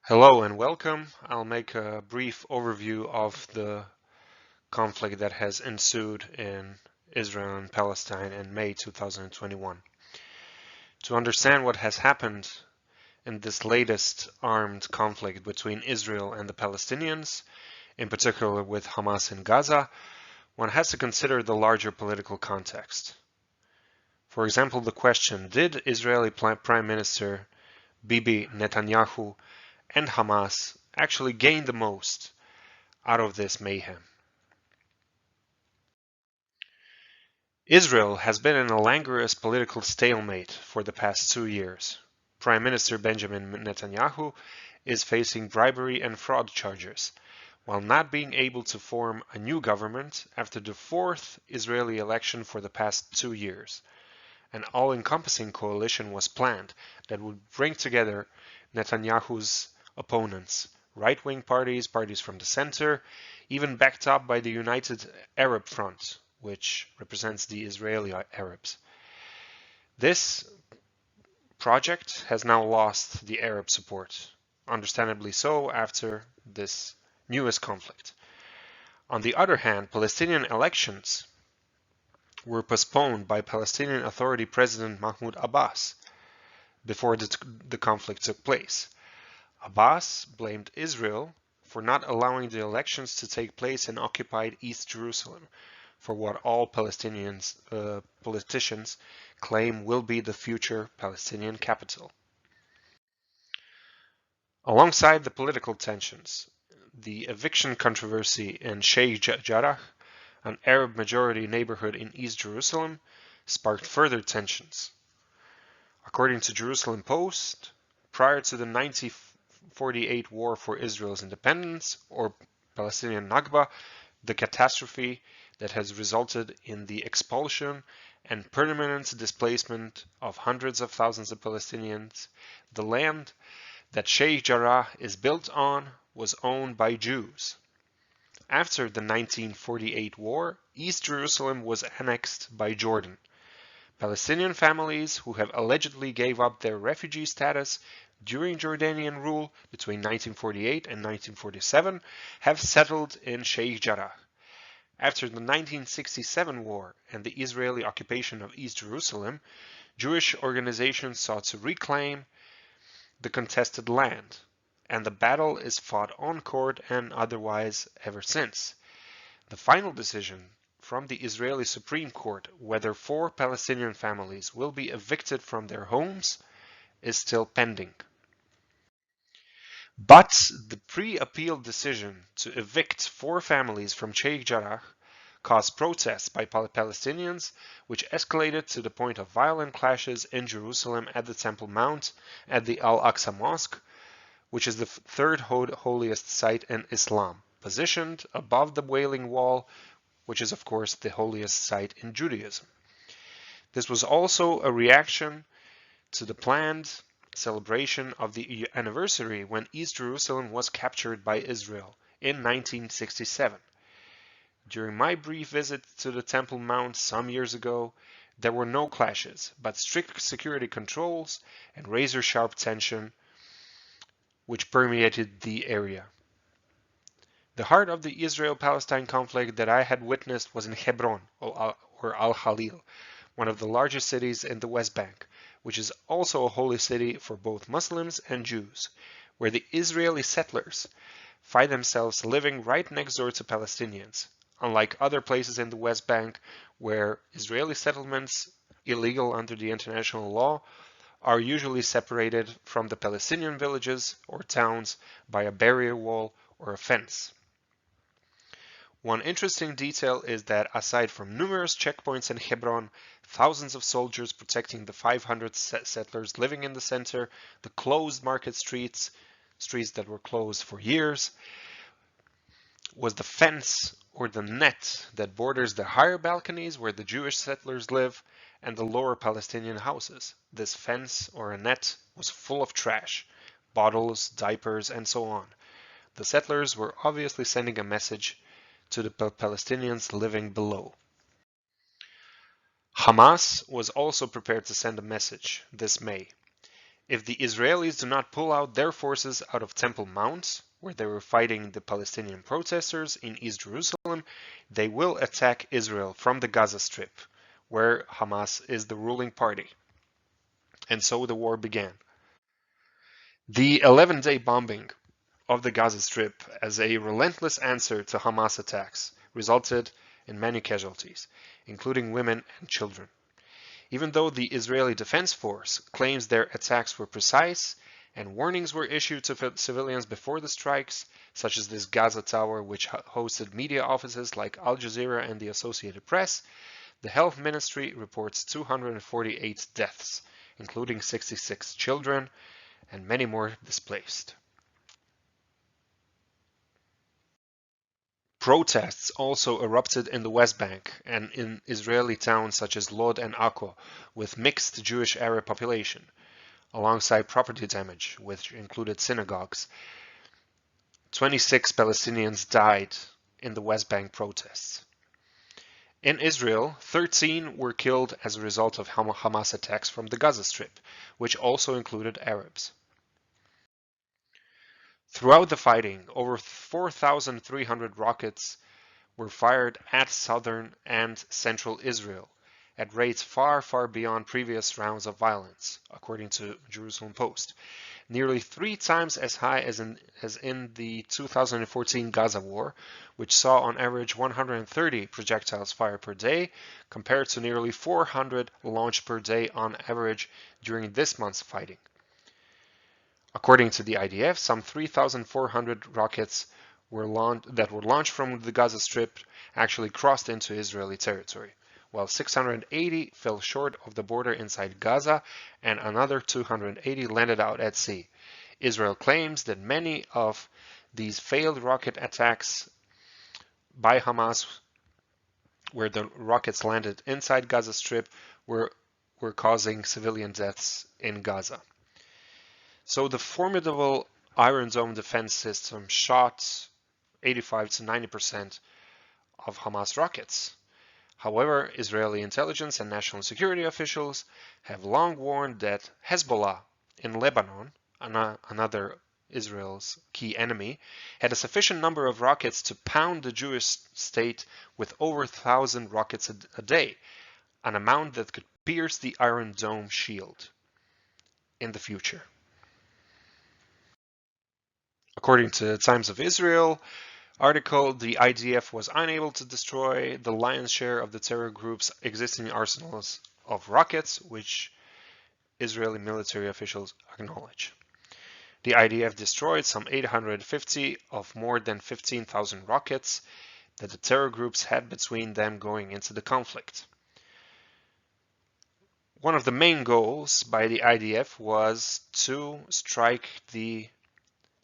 Hello and welcome. I'll make a brief overview of the conflict that has ensued in Israel and Palestine in May 2021. To understand what has happened in this latest armed conflict between Israel and the Palestinians, in particular with Hamas in Gaza, one has to consider the larger political context. For example, the question, did Israeli Prime Minister Bibi Netanyahu and Hamas actually gain the most out of this mayhem? Israel has been in a languorous political stalemate for the past 2 years. Prime Minister Benjamin Netanyahu is facing bribery and fraud charges, while not being able to form a new government after the fourth Israeli election for the past 2 years. An all-encompassing coalition was planned that would bring together Netanyahu's opponents, right-wing parties, parties from the center, even backed up by the United Arab Front, which represents the Israeli Arabs. This project has now lost the Arab support, understandably so after this newest conflict. On the other hand, Palestinian elections were postponed by Palestinian Authority President Mahmoud Abbas before the conflict took place. Abbas blamed Israel for not allowing the elections to take place in occupied East Jerusalem, for what all politicians claim will be the future Palestinian capital. Alongside the political tensions, the eviction controversy in Sheikh Jarrah, an Arab-majority neighborhood in East Jerusalem, sparked further tensions. According to Jerusalem Post, prior to the 1948 war for Israel's independence, or Palestinian Nakba, the catastrophe that has resulted in the expulsion and permanent displacement of hundreds of thousands of Palestinians, the land that Sheikh Jarrah is built on was owned by Jews. After the 1948 war, East Jerusalem was annexed by Jordan. Palestinian families who have allegedly gave up their refugee status during Jordanian rule between 1948 and 1947 have settled in Sheikh Jarrah. After the 1967 war and the Israeli occupation of East Jerusalem, Jewish organizations sought to reclaim the contested land, and the battle is fought on court and otherwise ever since. The final decision from the Israeli Supreme Court whether 4 Palestinian families will be evicted from their homes is still pending. But the pre-appeal decision to evict 4 families from Sheikh Jarrah caused protests by Palestinians, which escalated to the point of violent clashes in Jerusalem at the Temple Mount, at the Al-Aqsa Mosque, which is the third holiest site in Islam, positioned above the Wailing Wall, which is of course the holiest site in Judaism. This was also a reaction to the planned celebration of the anniversary when East Jerusalem was captured by Israel in 1967. During my brief visit to the Temple Mount some years ago, there were no clashes, but strict security controls and razor-sharp tension which permeated the area. The heart of the Israel-Palestine conflict that I had witnessed was in Hebron, or Al-Khalil, one of the largest cities in the West Bank, which is also a holy city for both Muslims and Jews, where the Israeli settlers find themselves living right next door to Palestinians, unlike other places in the West Bank where Israeli settlements, illegal under the international law, are usually separated from the Palestinian villages or towns by a barrier wall or a fence. One interesting detail is that aside from numerous checkpoints in Hebron, thousands of soldiers protecting the 500 settlers living in the center, the closed market streets that were closed for years, was the fence or the net that borders the higher balconies where the Jewish settlers live and the lower Palestinian houses. This fence or a net was full of trash, bottles, diapers, and so on. The settlers were obviously sending a message to the Palestinians living below. Hamas was also prepared to send a message this May. If the Israelis do not pull out their forces out of Temple Mount, where they were fighting the Palestinian protesters in East Jerusalem, they will attack Israel from the Gaza Strip, where Hamas is the ruling party. And so the war began. The 11-day bombing of the Gaza Strip as a relentless answer to Hamas attacks resulted in many casualties, including women and children. Even though the Israeli Defense Force claims their attacks were precise and warnings were issued to civilians before the strikes, such as this Gaza Tower which hosted media offices like Al Jazeera and the Associated Press, the Health Ministry reports 248 deaths, including 66 children and many more displaced. Protests also erupted in the West Bank and in Israeli towns such as Lod and Akko, with mixed Jewish-Arab population, alongside property damage, which included synagogues. 26 Palestinians died in the West Bank protests. In Israel, 13 were killed as a result of Hamas attacks from the Gaza Strip, which also included Arabs. Throughout the fighting, over 4,300 rockets were fired at southern and central Israel at rates far, far beyond previous rounds of violence, according to Jerusalem Post. Nearly 3 times as high as in the 2014 Gaza war, which saw on average 130 projectiles fired per day, compared to nearly 400 launched per day on average during this month's fighting. According to the IDF, some 3,400 rockets that were launched from the Gaza Strip actually crossed into Israeli territory, while 680 fell short of the border inside Gaza and another 280 landed out at sea. Israel claims that many of these failed rocket attacks by Hamas, where the rockets landed inside Gaza Strip, were causing civilian deaths in Gaza. So the formidable Iron Dome defense system shot 85 to 90% of Hamas rockets. However, Israeli intelligence and national security officials have long warned that Hezbollah in Lebanon, another Israel's key enemy, had a sufficient number of rockets to pound the Jewish state with over 1,000 rockets a day, an amount that could pierce the Iron Dome shield in the future. According to Times of Israel article, the IDF was unable to destroy the lion's share of the terror group's existing arsenals of rockets, which Israeli military officials acknowledge. The IDF destroyed some 850 of more than 15,000 rockets that the terror groups had between them going into the conflict. One of the main goals by the IDF was to strike the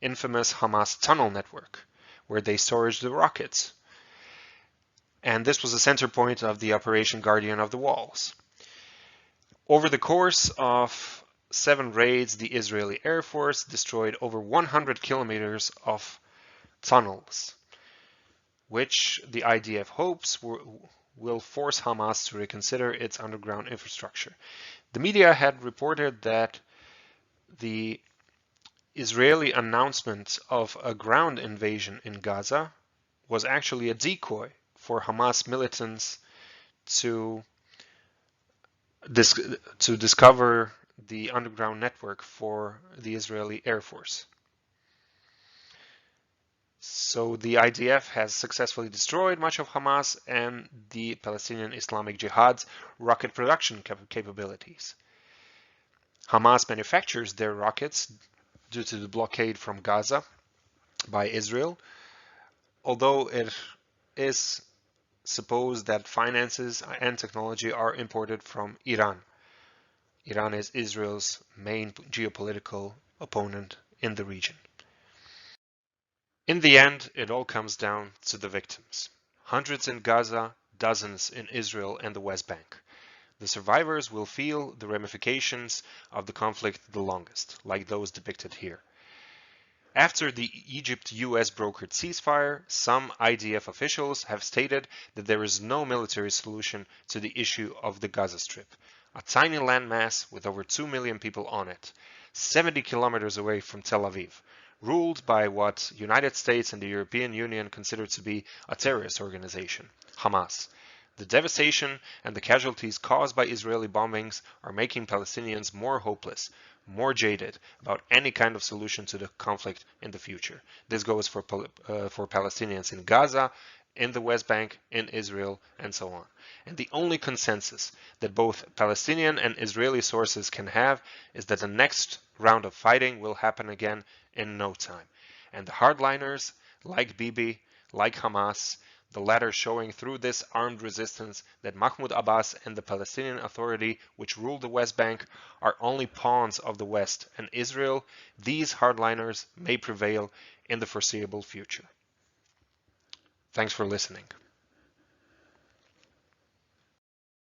infamous Hamas tunnel network, where they storage the rockets. And this was the center point of the Operation Guardian of the Walls. Over the course of 7 raids, the Israeli Air Force destroyed over 100 kilometers of tunnels, which the IDF hopes will force Hamas to reconsider its underground infrastructure. The media had reported that the Israeli announcement of a ground invasion in Gaza was actually a decoy for Hamas militants to discover the underground network for the Israeli Air Force. So the IDF has successfully destroyed much of Hamas and the Palestinian Islamic Jihad's rocket production capabilities. Hamas manufactures their rockets due to the blockade from Gaza by Israel, although it is supposed that finances and technology are imported from Iran. Iran is Israel's main geopolitical opponent in the region. In the end, it all comes down to the victims. Hundreds in Gaza, dozens in Israel and the West Bank. The survivors will feel the ramifications of the conflict the longest, like those depicted here. After the Egypt-US brokered ceasefire, some IDF officials have stated that there is no military solution to the issue of the Gaza Strip, a tiny landmass with over 2 million people on it, 70 kilometers away from Tel Aviv, ruled by what United States and the European Union consider to be a terrorist organization, Hamas. The devastation and the casualties caused by Israeli bombings are making Palestinians more hopeless, more jaded about any kind of solution to the conflict in the future. This goes for Palestinians in Gaza, in the West Bank, in Israel, and so on. And the only consensus that both Palestinian and Israeli sources can have is that the next round of fighting will happen again in no time. And the hardliners, like Bibi, like Hamas, the latter showing through this armed resistance that Mahmoud Abbas and the Palestinian Authority, which rule the West Bank, are only pawns of the West, and Israel, these hardliners, may prevail in the foreseeable future. Thanks for listening.